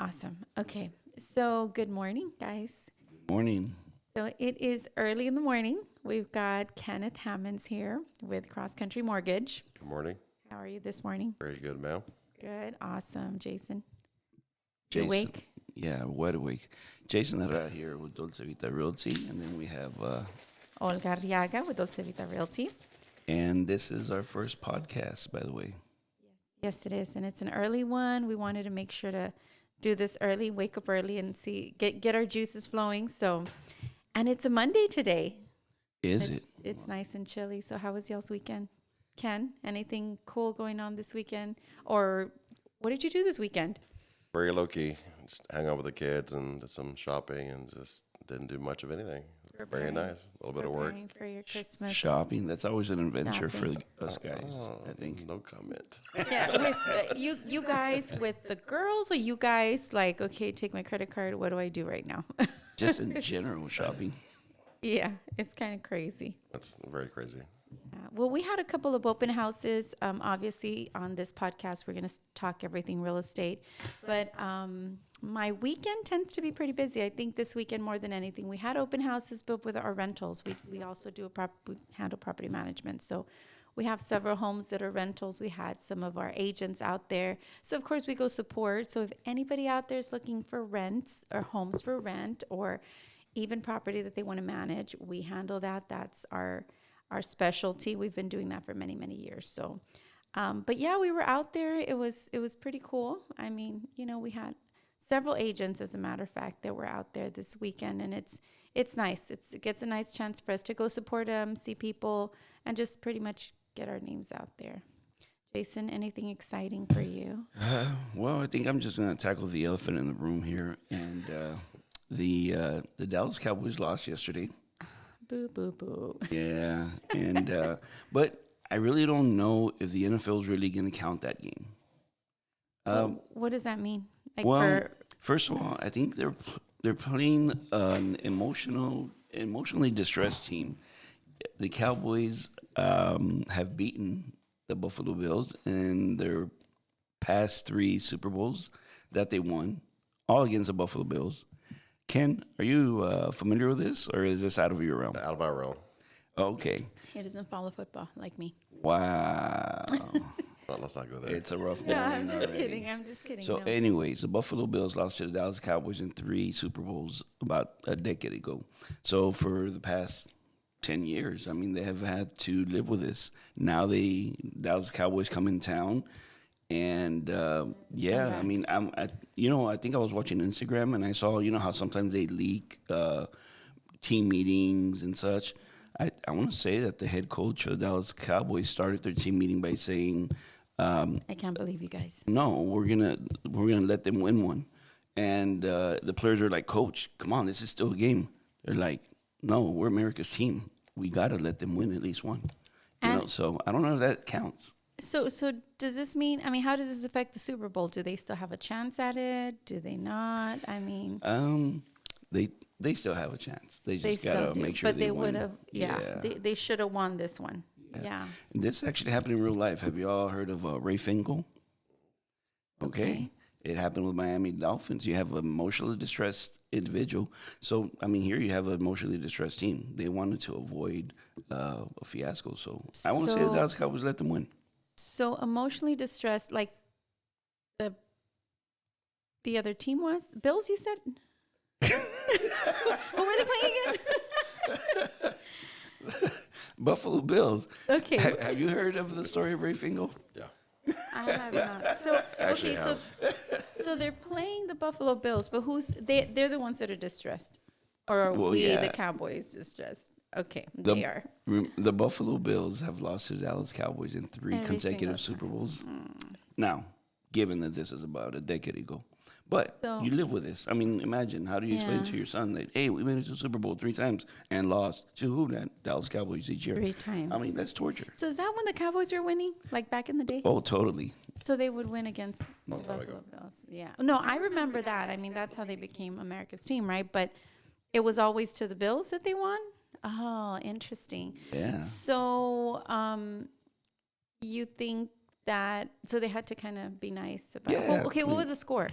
Awesome. Okay. So, good morning, guys. Morning. So, it is early in the morning. We've got Kenneth Hammonds here with Cross Country Mortgage. Good morning. How are you this morning? Very good, ma'am. Good. Awesome. Jason, you Jason. awake? Yeah, wide awake. Jason Arriaga here with Dolce Vita Realty, and then we have, Olga Arriaga with Dolce Vita Realty. and this is our first podcast, by the way. Yes, it is. And it's an early one. We wanted to make sure to do this early, wake up early and get our juices flowing. So, and it's a Monday today. Is it? It's nice and chilly. So how was y'all's weekend? Ken, anything cool going on this weekend? Or what did you do this weekend? Very low key. Just hang out with the kids and did some shopping and just didn't do much of anything. Very nice. A little bit of work. Preparing for your Christmas. Shopping. That's always an adventure for Shopping. us guys, I think. No comment. Yeah, with you guys with the girls, or you guys like, okay, take my credit card. What do I do right now? Just in general shopping. Yeah, it's kind of crazy. That's very crazy. Well, we had a couple of open houses. Obviously, on this podcast, we're going to talk everything real estate. But my weekend tends to be pretty busy. I think this weekend more than anything, we had open houses, but with our rentals, we also we handle property management. So we have several homes that are rentals. We had some of our agents out there. So of course we go support. So if anybody out there is looking for rents or homes for rent or even property that they want to manage, we handle that. That's our specialty. We've been doing that for many, many years. So, but yeah, we were out there. It was pretty cool. I mean, we had several agents, as a matter of fact, that were out there this weekend, and it's nice. It gets a nice chance for us to go support them, see people, and just pretty much get our names out there. Jason, anything exciting for you? Well, I think I'm just going to tackle the elephant in the room here. And the Dallas Cowboys lost yesterday. Boo, boo, boo. Yeah. And but I really don't know if the NFL is really going to count that game. What does that mean? Like Well, first of all, I think they're playing an emotionally distressed team. The Cowboys have beaten the Buffalo Bills in their past three Super Bowls that they won, all against the Buffalo Bills. Ken, are you familiar with this, or is this out of your realm? Out of my realm. Okay. he doesn't follow football like me. Wow. Let's not go there. It's a rough No, morning I'm just already. kidding. I'm just kidding. So, No. anyways, the Buffalo Bills lost to the Dallas Cowboys in three Super Bowls about a decade ago. So, for the past 10 years, I mean, they have had to live with this. Now, Dallas Cowboys come in town, and yeah, I mean, I think I was watching Instagram, and I saw, how sometimes they leak team meetings and such. I want to say that the head coach of the Dallas Cowboys started their team meeting by saying, I can't believe you guys. no, we're gonna let them win one. And the players are like, Coach, come on, this is still a game. They're like, no, we're America's team. We gotta let them win at least one. So I don't know if that counts. So does this mean? I mean, how does this affect the Super Bowl? Do they still have a chance at it? Do they not? I mean, They still have a chance. They they just still gotta do, make sure but they win. would have. Yeah, they should have won this one. Yeah. This actually happened in real life. Have you all heard of Ray Finkel? Okay. It happened with Miami Dolphins. You have an emotionally distressed individual. So, I mean, here you have an emotionally distressed team. They wanted to avoid a fiasco. So, I want to say the So- Dallas Cowboys let them win. So emotionally distressed, like the other team was Bills. You said. What were they playing again? Buffalo Bills. Okay. Have you heard of the story of Ray Finkel? Yeah. I have not. So Actually okay, so they're playing the Buffalo Bills, but they're the ones that are distressed, or are Well, we yeah. the Cowboys distressed? Okay, The, they are. The Buffalo Bills have lost to the Dallas Cowboys in three Every consecutive single Super Bowls. Now, given that this is about a decade ago. But So- you live with this. I mean, imagine, how do you explain Yeah. to your son that, hey, we made it to the Super Bowl 3 times and lost to who? That Dallas Cowboys each year. 3 times. I mean, that's torture. So is that when the Cowboys were winning, like back in the day? Oh, totally. So they would win against the Long time Buffalo ago. Bills. Yeah. No, I remember that. I mean, that's how they became America's team, right? But it was always to the Bills that they won. Oh, interesting. Yeah. So, you think that so they had to kind of be nice about. Yeah. Okay, what was the score?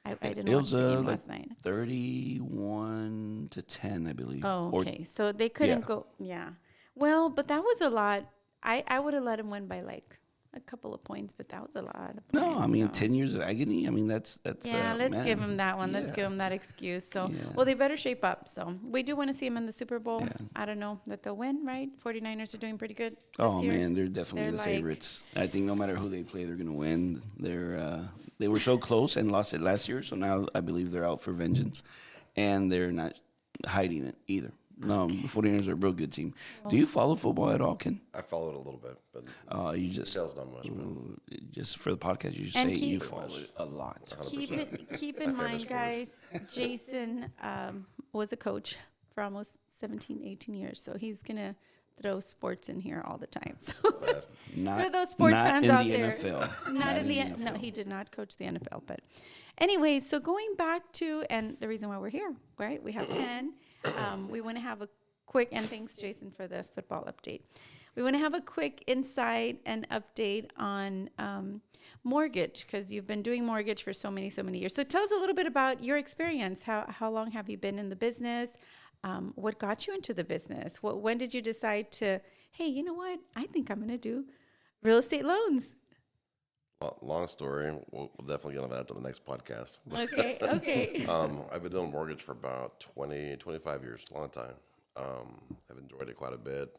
I didn't It watch was the game like last night. 31-10, I believe. Oh, Or okay. So they couldn't go. Yeah. Well, but that was a lot. I would have let him win by like a couple of points, but that was a lot of no, I points. mean So 10 years of agony. I mean that's yeah, let's give him man. that one. Let's Yeah. give him that excuse. So, Yeah. well, they better shape up. So we do want to see him in the Super Bowl. Yeah. I don't know that they'll win, right? 49ers are doing pretty good this Oh year. man, they're definitely They're the like- favorites. I think no matter who they play, they're gonna win. They were so close and lost it last year, so now I believe they're out for vengeance, and they're not hiding it either. No, the 49ers are a real good team. Do you follow football at all, Ken? I followed a little bit, but You just details not much. But just for the podcast, you just And say keep- you follow it a lot. 100%. Keep in My favorite mind, sport. guys, Jason was a coach for almost 17, 18 years. So he's going to throw sports in here all the time. So Not, for those sports not fans in out the there. NFL. Not in the NFL. no, he did not coach the NFL. But anyway, so going back to, and the reason why we're here, right? We have Ken. We want to have a quick, and thanks, Jason, for the football update. We want to have a quick insight and update on mortgage, because you've been doing mortgage for so many years. So tell us a little bit about your experience. How long have you been in the business? What got you into the business? When did you decide to, hey, you know what? I think I'm going to do real estate loans. Long story. We'll definitely get on that to the next podcast. Okay. I've been doing mortgage for about 25 years, long time. I've enjoyed it quite a bit.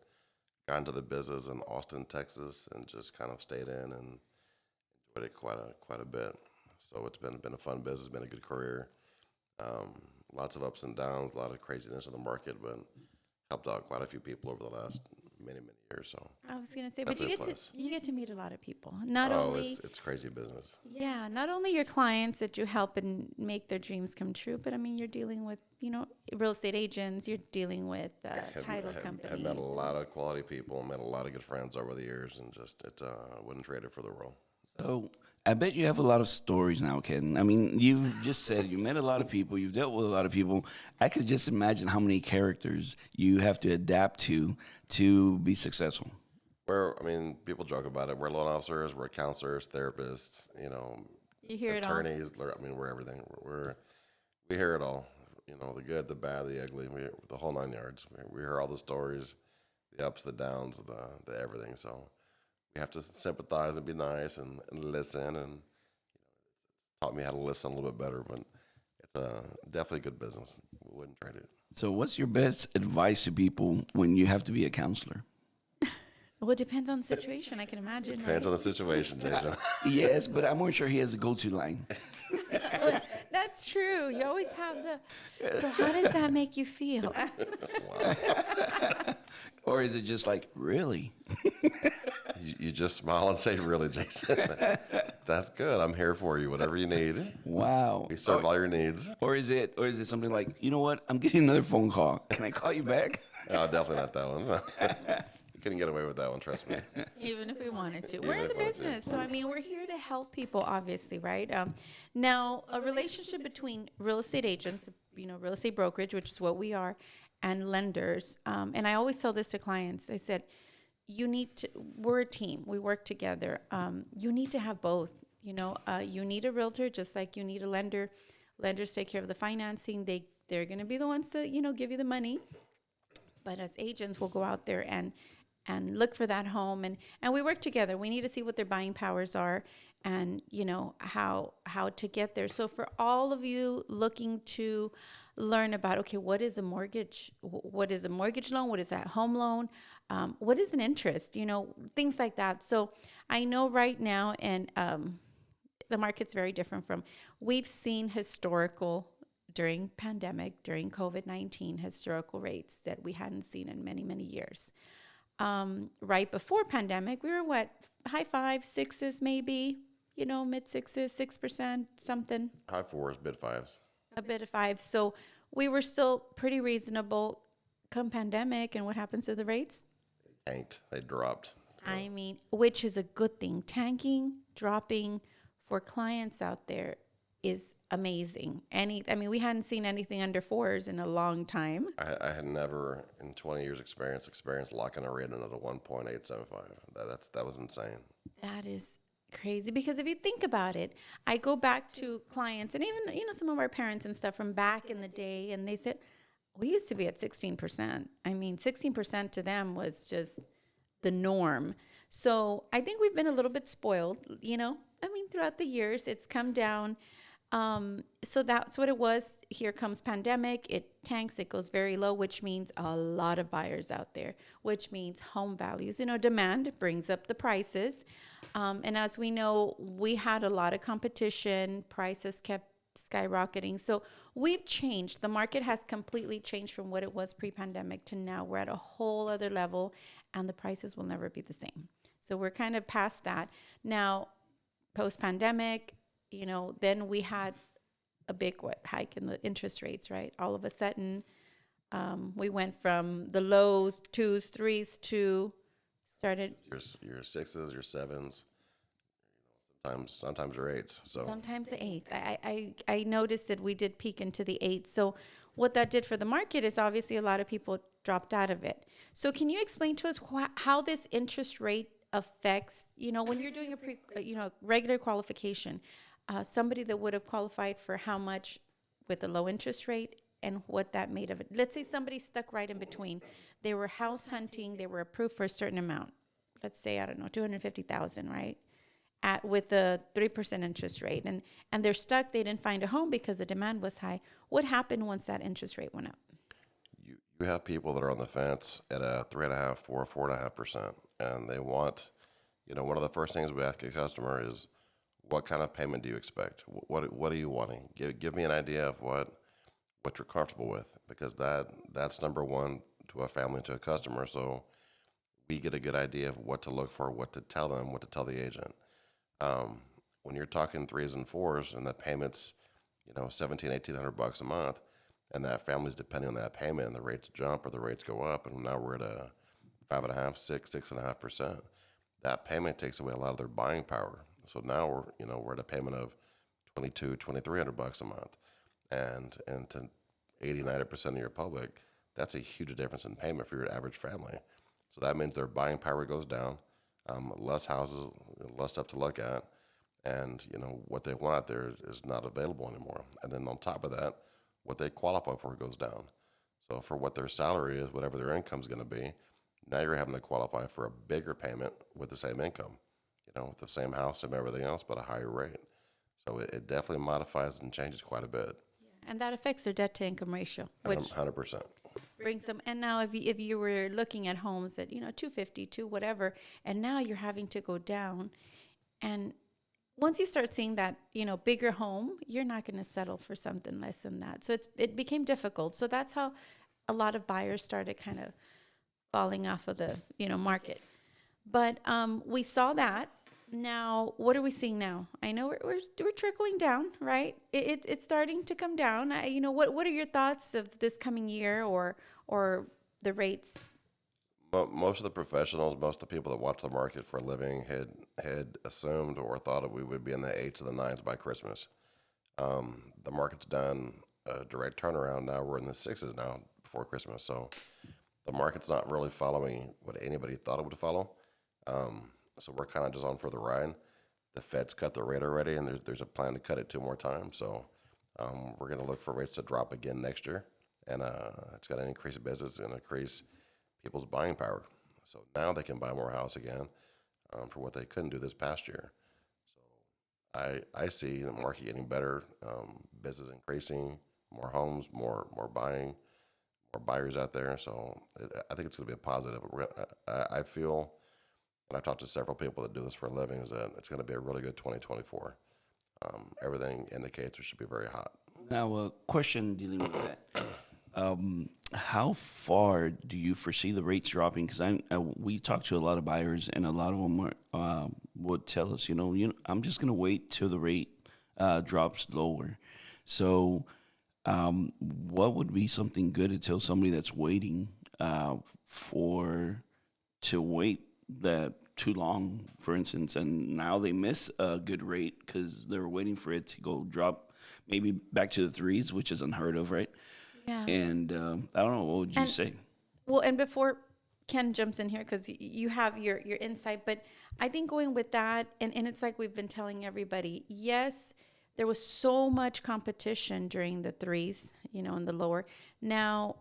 Got into the business in Austin, Texas, and just kind of stayed in and enjoyed it quite a bit. So it's been a fun business, been a good career. Lots of ups and downs, a lot of craziness in the market, but helped out quite a few people over the last many years. So I was gonna say, but Definitely you a get to meet a lot of people. Not only it's crazy business. not only your clients that you help and make their dreams come true, but I mean you're dealing with real estate agents. You're dealing with title companies. I've met a lot of quality people, met a lot of good friends over the years, and just wouldn't trade it for the world. So I bet you have a lot of stories now, Ken. I mean, you just said you met a lot of people, you've dealt with a lot of people. I could just imagine how many characters you have to adapt to be successful. People joke about it. We're loan officers, we're counselors, therapists, You hear attorneys. We're everything. We hear it all. The good, the bad, the ugly, the whole 9 yards. We hear all the stories, the ups, the downs, the everything. So we have to sympathize and be nice and listen. And it's taught me how to listen a little bit better. But it's definitely good business. We wouldn't trade it. So what's your best advice to people when you have to be a counselor? Well, it depends on the situation. I can imagine. Depends on the situation, Jason. Yes, but I'm more sure he has a go-to line. That's true. You always have So how does that make you feel? Or is it just like, really? You just smile and say, "Really, Jason? That's good. I'm here for you. Whatever you need. Wow. We serve all your needs." Or is it something like, you know what? I'm getting another phone call. Can I call you back? No, definitely not that one. You couldn't get away with that one, trust me. Even if we wanted to. Even We're in if the we wanted to. business. So, I mean, we're here to help people, obviously, right? Now, a relationship between real estate agents, real estate brokerage, which is what we are, and lenders. And I always tell this to clients. I said, we're a team. We work together. You need to have both. You need a realtor just like you need a lender. Lenders take care of the financing. They're going to be the ones to, give you the money. But as agents, we'll go out there and look for that home, and we work together. We need to see what their buying powers are, and how to get there. So for all of you looking to learn about, okay, what is a mortgage? What is a mortgage loan? What is that home loan? What is an interest? Things like that. So I know right now, and the market's very different from we've seen historical. During pandemic, during COVID-19, historical rates that we hadn't seen in many years. Right before pandemic, we were high 5s, 6s maybe, mid 6s, 6%, something. High 4s, mid 5s. A bit of 5s. So we were still pretty reasonable come pandemic. And what happens to the rates? Tanked. They dropped. Which is a good thing. Tanking, dropping for clients out there is amazing. We hadn't seen anything under 4s in a long time. I had never, in 20 years experience locking a rate in at a 1.875. That was insane. That is crazy, because if you think about it, I go back to clients and even, some of our parents and stuff from back in the day, and they said, we used to be at 16%. I mean, 16% to them was just the norm. So I think we've been a little bit spoiled, I mean, throughout the years, it's come down. So that's what it was. Here comes pandemic. It tanks. It goes very low, which means a lot of buyers out there, which means home values. Demand brings up the prices. And as we know, we had a lot of competition. Prices kept skyrocketing. So we've changed. The market has completely changed from what it was pre-pandemic to now. We're at a whole other level, and the prices will never be the same. So we're kind of past that. Now, post-pandemic, then we had a big hike in the interest rates, right? All of a sudden, we went from the lows, 2s, 3s to started your 6s, your 7s, sometimes your 8s. So sometimes the 8s. I noticed that we did peak into the 8s. So what that did for the market is obviously a lot of people dropped out of it. So can you explain to us how this interest rate affects, when you're doing a regular qualification, somebody that would have qualified for how much with a low interest rate and what that made of it? Let's say somebody stuck right in between. They were house hunting. They were approved for a certain amount. Let's say, I don't know, 250,000, right? With a 3% interest rate. And they're stuck. They didn't find a home because the demand was high. What happened once that interest rate went up? You have people that are on the fence at a 3.5%, 4.5%, and they want, one of the first things we ask a customer is, what kind of payment do you expect? What are you wanting? Give me an idea of what you're comfortable with, because that's number one to a family, to a customer. So we get a good idea of what to look for, what to tell them, what to tell the agent. When you're talking 3s and 4s and the payments, $1,700-$1,800 a month, and that family's depending on that payment, and the rates jump or the rates go up, and now we're at a 5.5%, 6.5%. That payment takes away a lot of their buying power. So now we're at a payment of $2,200-$2,300 a month, and to 80-90% of your public, that's a huge difference in payment for your average family. So that means their buying power goes down, less houses, less stuff to look at, and what they want out there is not available anymore. And then on top of that, what they qualify for goes down. So for what their salary is, whatever their income is going to be, now you're having to qualify for a bigger payment with the same income, with the same house and everything else, but a higher rate. So it definitely modifies and changes quite a bit. And that affects their debt to income ratio, which 100%. brings them. And now if you were looking at homes at, 250 to whatever, and now you're having to go down. And once you start seeing that, bigger home, you're not going to settle for something less than that. So it became difficult. So that's how a lot of buyers started kind of falling off of the, market. But we saw that. Now, what are we seeing now? I know we're trickling down, right? It's starting to come down. What are your thoughts of this coming year or the rates? Most of the professionals, most of the people that watch the market for a living had assumed or thought that we would be in the 8s to the 9s by Christmas. The market's done a direct turnaround. Now we're in the 6s now before Christmas. So the market's not really following what anybody thought it would follow. So we're kind of just on for the ride. The Fed's cut the rate already, and there's a plan to cut it 2 more times. So we're going to look for rates to drop again next year. And it's going to increase business and increase people's buying power. So now they can buy more house again for what they couldn't do this past year. So I see the market getting better, business increasing, more homes, more buying, more buyers out there. So I think it's going to be a positive. I feel, and I've talked to several people that do this for a living, is that it's going to be a really good 2024. Everything indicates it should be very hot. Now, a question dealing with that. How far do you foresee the rates dropping? Because we talk to a lot of buyers, and a lot of them would tell us, I'm just going to wait till the rate drops lower. So what would be something good to tell somebody that's waiting to wait that too long, for instance, and now they miss a good rate because they were waiting for it to go drop maybe back to the 3s, which is unheard of, right? Yeah. And I don't know, what would you say? Well, and before Ken jumps in here because you have your insight, but I think going with that, and it's like we've been telling everybody, yes, there was so much competition during the threes, in the lower. Now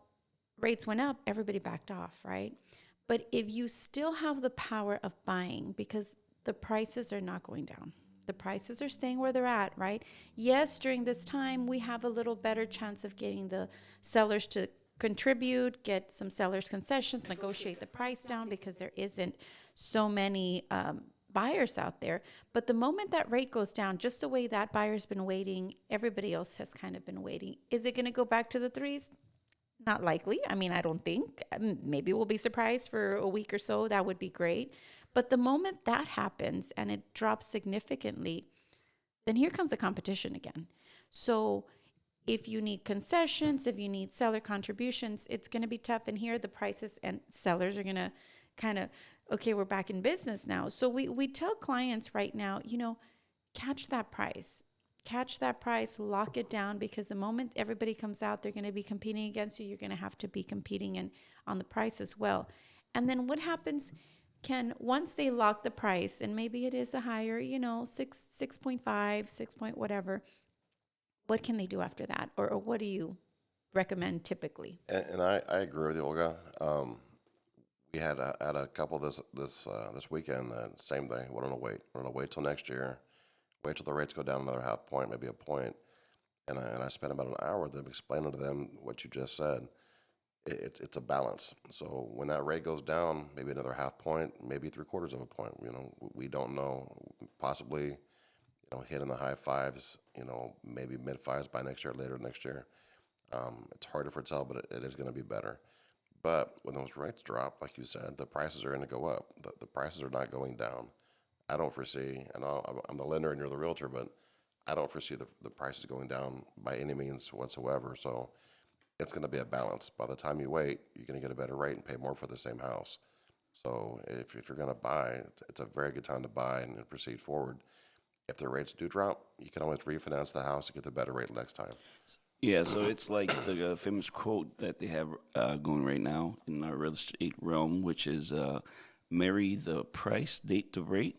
rates went up, everybody backed off, right? But if you still have the power of buying, because the prices are not going down, the prices are staying where they're at, right? Yes, during this time, we have a little better chance of getting the sellers to contribute, get some sellers concessions, negotiate the price down because there isn't so many buyers out there. But the moment that rate goes down, just the way that buyer's been waiting, everybody else has kind of been waiting. Is it going to go back to the threes? Not likely. I mean, I don't think. Maybe we'll be surprised for a week or so. That would be great. But the moment that happens and it drops significantly, then here comes the competition again. So if you need concessions, if you need seller contributions, it's going to be tough. And here the prices and sellers are going to kind of, okay, we're back in business now. So we tell clients right now, catch that price. Catch that price, lock it down, because the moment everybody comes out, they're going to be competing against you. You're going to have to be competing on the price as well. And then what happens, Ken, once they lock the price, and maybe it is a higher, 6.5, 6 point whatever, what can they do after that? Or what do you recommend typically? And I agree with you, Olga. We had a couple this weekend that same thing. We're gonna wait till next year. Wait till the rates go down another half point, maybe a point. And I spent about an hour with them explaining to them what you just said. It's a balance. So when that rate goes down, maybe another half point, maybe 3/4 of a point. We don't know. Possibly, hit in the high fives. Maybe mid fives by next year, later next year. It's hard to foretell, but it is going to be better. But when those rates drop, like you said, the prices are going to go up. The prices are not going down. I don't foresee, and I'm the lender and you're the realtor, but I don't foresee the prices going down by any means whatsoever. So it's going to be a balance. By the time you wait, you're going to get a better rate and pay more for the same house. So if you're going to buy, it's a very good time to buy and proceed forward. If the rates do drop, you can always refinance the house to get the better rate next time. Yeah, so it's like the famous quote that they have going right now in our real estate realm, which is marry the price, date the rate.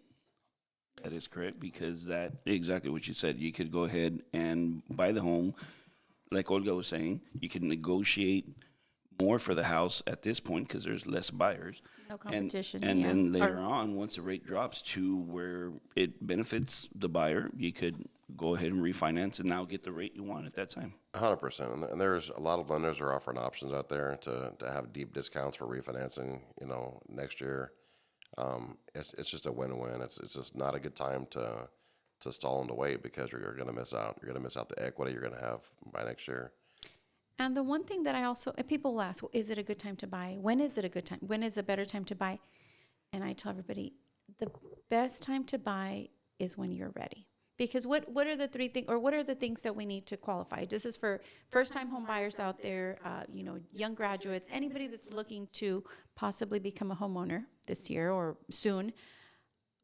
That is correct, because that exactly what you said. You could go ahead and buy the home, like Olga was saying. You can negotiate more for the house at this point because there's less buyers. No competition. And then later on, once the rate drops to where it benefits the buyer, you could go ahead and refinance and now get the rate you want at that time. 100%. And there's a lot of lenders are offering options out there to have deep discounts for refinancing, next year. It's just a win-win. It's just not a good time to stall and to wait, because you're going to miss out. You're going to miss out the equity you're going to have by next year. And the one thing that I also, people will ask, well, is it a good time to buy? When is it a good time? When is a better time to buy? And I tell everybody, the best time to buy is when you're ready. Because what are the three things, or what are the things that we need to qualify? This is for first-time home buyers out there, young graduates, anybody that's looking to possibly become a homeowner this year or soon.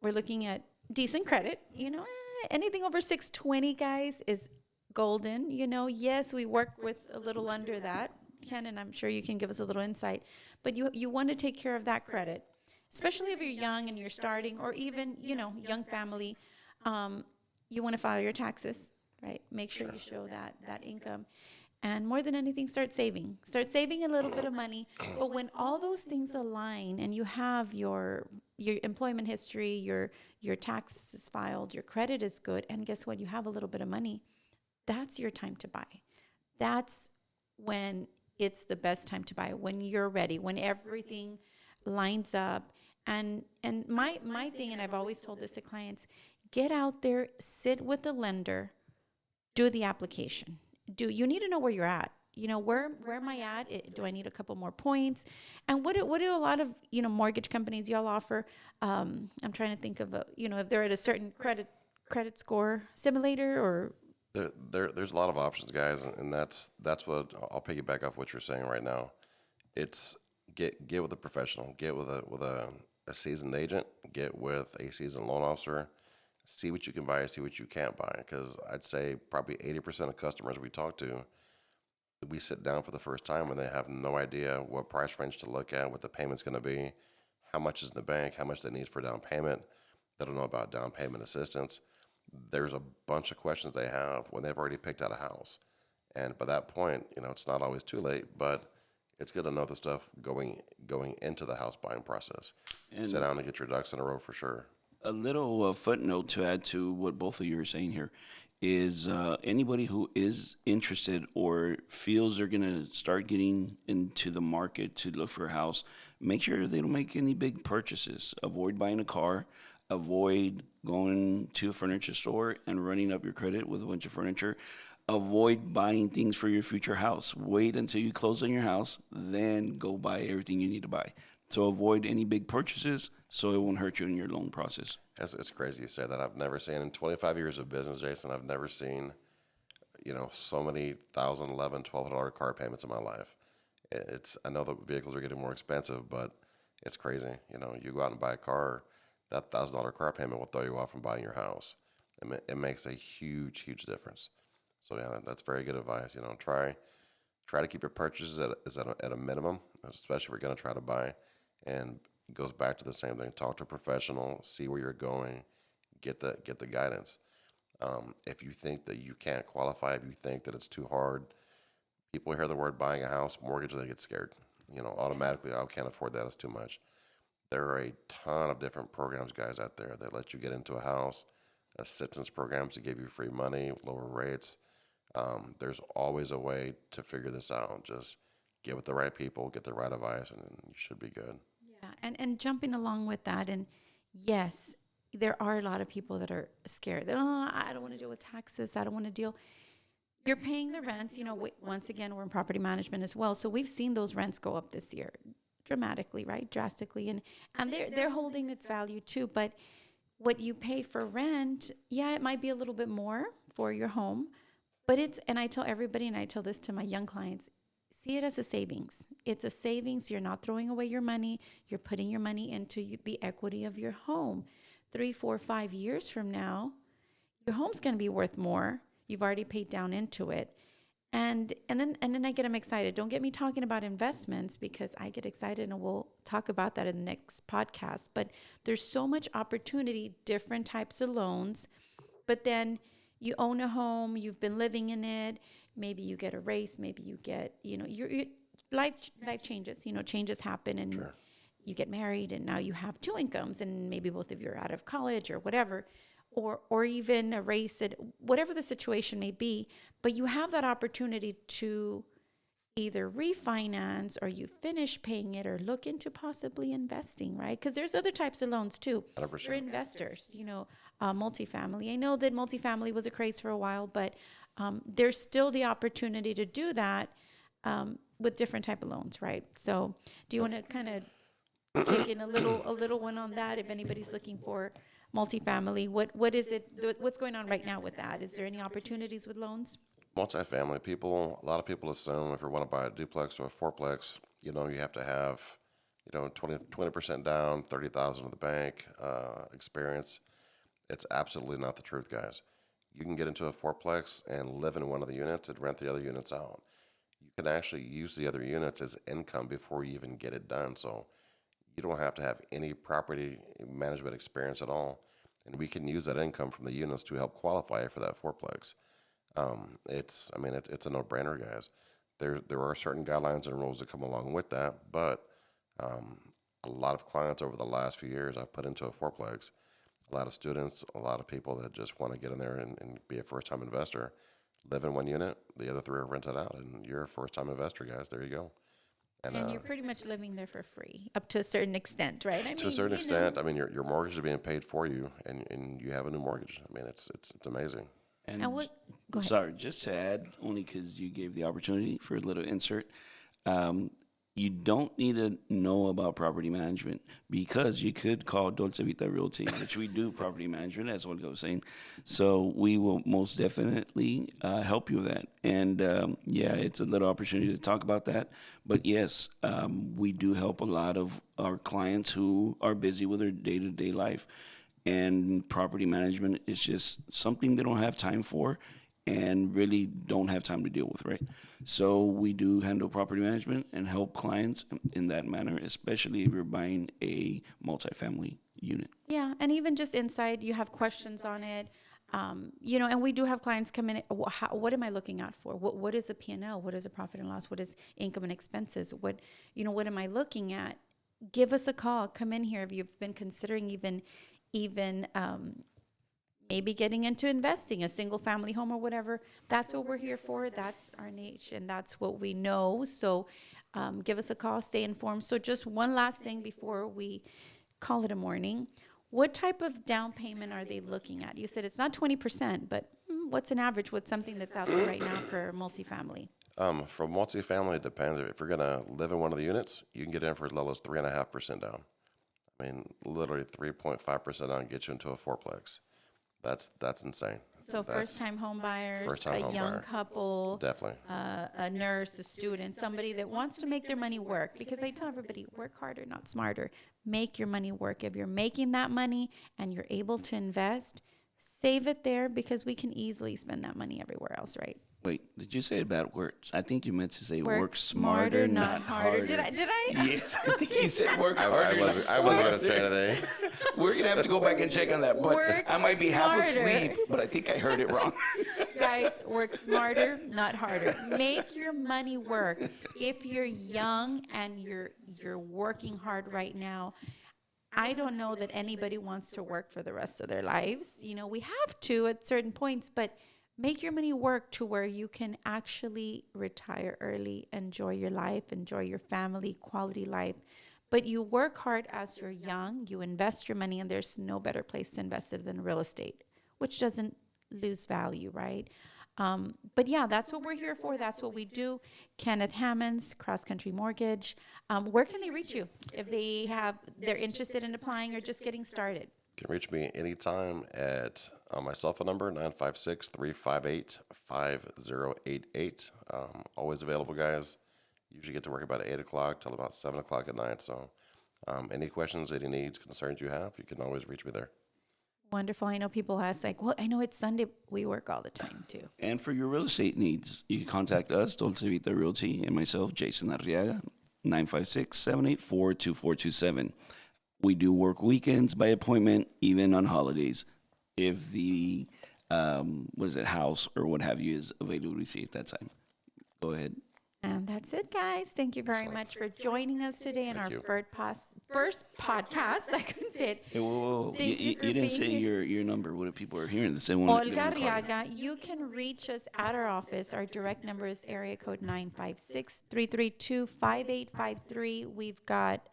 We're looking at decent credit. Anything over 620, guys, is golden. Yes, we work with a little under that, Ken, and I'm sure you can give us a little insight. But you want to take care of that credit, especially if you're young and you're starting, or even young family. You want to file your taxes, right? Make sure you show that income. And more than anything, start saving. Start saving a little bit of money. But when all those things align and you have your employment history, your taxes filed, your credit is good, and guess what? You have a little bit of money. That's your time to buy. That's when it's the best time to buy, when you're ready, when everything lines up. And my thing, and I've always told this to clients, get out there, sit with the lender, do the application. You need to know where you're at. Where am I at? Do I need a couple more points? And what do a lot of mortgage companies y'all offer? I'm trying to think of if they're at a certain credit score simulator, or there's a lot of options, guys, and that's what I'll piggyback off what you're saying right now. It's get with a professional, get with a seasoned agent, get with a seasoned loan officer. See what you can buy, see what you can't buy. Because I'd say probably 80% of customers we talk to we sit down for the first time when they have no idea what price range to look at, what the payment's going to be, how much is in the bank, how much they need for down payment. They don't know about down payment assistance. There's a bunch of questions they have when they've already picked out a house. And by that point, it's not always too late, but it's good to know the stuff going into the house buying process. Sit And down and get your ducks in a row for sure. a little footnote to add to what both of you are saying here is anybody who is interested or feels they're going to start getting into the market to look for a house, make sure they don't make any big purchases. Avoid buying a car. Avoid going to a furniture store and running up your credit with a bunch of furniture. Avoid buying things for your future house. Wait until you close on your house, then go buy everything you need to buy. So avoid any big purchases so it won't hurt you in your loan process. It's crazy you say that. I've never seen in 25 years of business, Jason, I've never seen, so many $1,000, $1,100, $1,200 car payments in my life. I know the vehicles are getting more expensive, but it's crazy. You go out and buy a car, that $1,000 car payment will throw you off from buying your house. It makes a huge, huge difference. So yeah, that's very good advice. Try to keep your purchases at a minimum, especially if you're going to try to buy. And it goes back to the same thing. Talk to a professional, see where you're going, get the guidance. If you think that you can't qualify, if you think that it's too hard, people hear the word buying a house, mortgage, they get scared. Automatically, I can't afford that. It's too much. There are a ton of different programs, guys, out there that let you get into a house, assistance programs to give you free money, lower rates. There's always a way to figure this out. Just get with the right people, get the right advice, and you should be good. Yeah, and jumping along with that, and yes, there are a lot of people that are scared. Oh, I don't want to deal with taxes. I don't want to deal. You're paying the rents. Once again, we're in property management as well, so we've seen those rents go up this year dramatically, right? Drastically, and they're holding its value too. But what you pay for rent, yeah, it might be a little bit more for your home, but and I tell everybody, and I tell this to my young clients, see it as a savings. It's a savings. You're not throwing away your money. You're putting your money into the equity of your home. 3, 4, 5 years from now, your home's going to be worth more. You've already paid down into it. And then I get them excited. Don't get me talking about investments because I get excited, and we'll talk about that in the next podcast. But there's so much opportunity, different types of loans. But then you own a home, you've been living in it. Maybe you get a raise. Maybe you get, your life changes. Changes happen, and Sure. you get married, and now you have 2 incomes, and maybe both of you are out of college or whatever, or even a race, whatever the situation may be. But you have that opportunity to either refinance, or you finish paying it, or look into possibly investing, right? Because there's other types of loans too. 100%. For investors, multifamily. I know that multifamily was a craze for a while, but there's still the opportunity to do that with different type of loans, right? So do you want to kind of kick in a little one on that? If anybody's looking for multifamily, what is it? What's going on right now with that? Is there any opportunities with loans? Multifamily a lot of people assume if you want to buy a duplex or a fourplex, you have to have, 20% down, 30,000 in the bank, experience. It's absolutely not the truth, guys. You can get into a fourplex and live in one of the units and rent the other units out. You can actually use the other units as income before you even get it done. So you don't have to have any property management experience at all. And we can use that income from the units to help qualify for that fourplex. It's a no-brainer, guys. There are certain guidelines and rules that come along with that, but a lot of clients over the last few years I've put into a fourplex. A lot of students, a lot of people that just want to get in there and be a first-time investor, live in one unit, the other 3 are rented out, and you're a first-time investor, guys. There you go. And you're pretty much living there for free up to a certain extent, right? To a certain extent, your mortgage is being paid for you, and you have a new mortgage. It's amazing. And Go ahead. sorry, just to add, only because you gave the opportunity for a little insert, you don't need to know about property management because you could call Dolce Vita Realty, which we do property management, as Olga was saying. So we will most definitely help you with that. And it's a little opportunity to talk about that. But yes, we do help a lot of our clients who are busy with their day-to-day life. And property management is just something they don't have time for. and really don't have time to deal with, right? So we do handle property management and help clients in that manner, especially if you're buying a multifamily unit. Yeah, and even just inside, you have questions on it. And we do have clients come in. What am I looking out for? What is a P&L? What is a profit and loss? What is income and expenses? What am I looking at? Give us a call. Come in here if you've been considering even maybe getting into investing, a single family home or whatever. That's what we're here for. That's our niche, and that's what we know. So give us a call, stay informed. So just one last thing before we call it a morning. What type of down payment are they looking at? You said it's not 20%, but what's an average? What's something that's out there right now for multifamily? For multifamily, it depends. If you're gonna live in one of the units, you can get in for as low as 3.5% down. I mean, literally 3.5% down gets you into a fourplex. That's insane. So That's first-time home buyers, first-time a home young buyer. couple, Definitely. a nurse, a student, somebody that wants to make their money work. Because I tell everybody, work harder, not smarter. Make your money work. If you're making that money and you're able to invest, save it there because we can easily spend that money everywhere else, right? Wait, did you say bad words? I think you meant to say Work smarter, not harder. Did I? Yes, I think you said work harder. I wasn't gonna say anything. We're going to have to go back and check on that. But Work I might be half smarter. asleep, but I think I heard it wrong. Guys, work smarter, not harder. Make your money work. If you're young and you're working hard right now, I don't know that anybody wants to work for the rest of their lives. We have to at certain points, but make your money work to where you can actually retire early, enjoy your life, enjoy your family, quality life. But you work hard as you're young, you invest your money, and there's no better place to invest it than real estate, which doesn't lose value, right? But yeah, that's what we're here for. That's what we do. Kenneth Hammonds, Cross Country Mortgage. Where can they reach you if they're interested in applying or just getting started? You can reach me anytime at my cell phone number, 956-358-5088. Always available, guys. Usually get to work about 8 o'clock till about 7 o'clock at night. So any questions, any needs, concerns you have, you can always reach me there. Wonderful. I know people ask, like, well, I know it's Sunday. We work all the time, too. And for your real estate needs, you can contact us, Dolce Vita Realty, and myself, Jason Arriaga, 956-784-2427. We do work weekends by appointment, even on holidays, if the house or what have you is available to see at that time. Go ahead. And that's it, guys. Thank you very much for joining us today in our you. first podcast. I couldn't say it. Hey, whoa. Thank you for You didn't being say here. your number. What if people are hearing this? They want Olga to call you. Arriaga, you can reach us at our office. Our direct number is area code 956-332-5853. We've got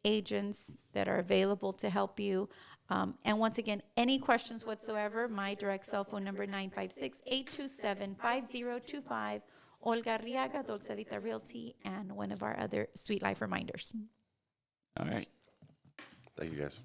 agents that are available to help you. And once again, any questions whatsoever, my direct cell phone number, 956-827-5025. Olga Arriaga, Dolce Vita Realty, and one of our other Sweet Life reminders. All right. Thank you, guys.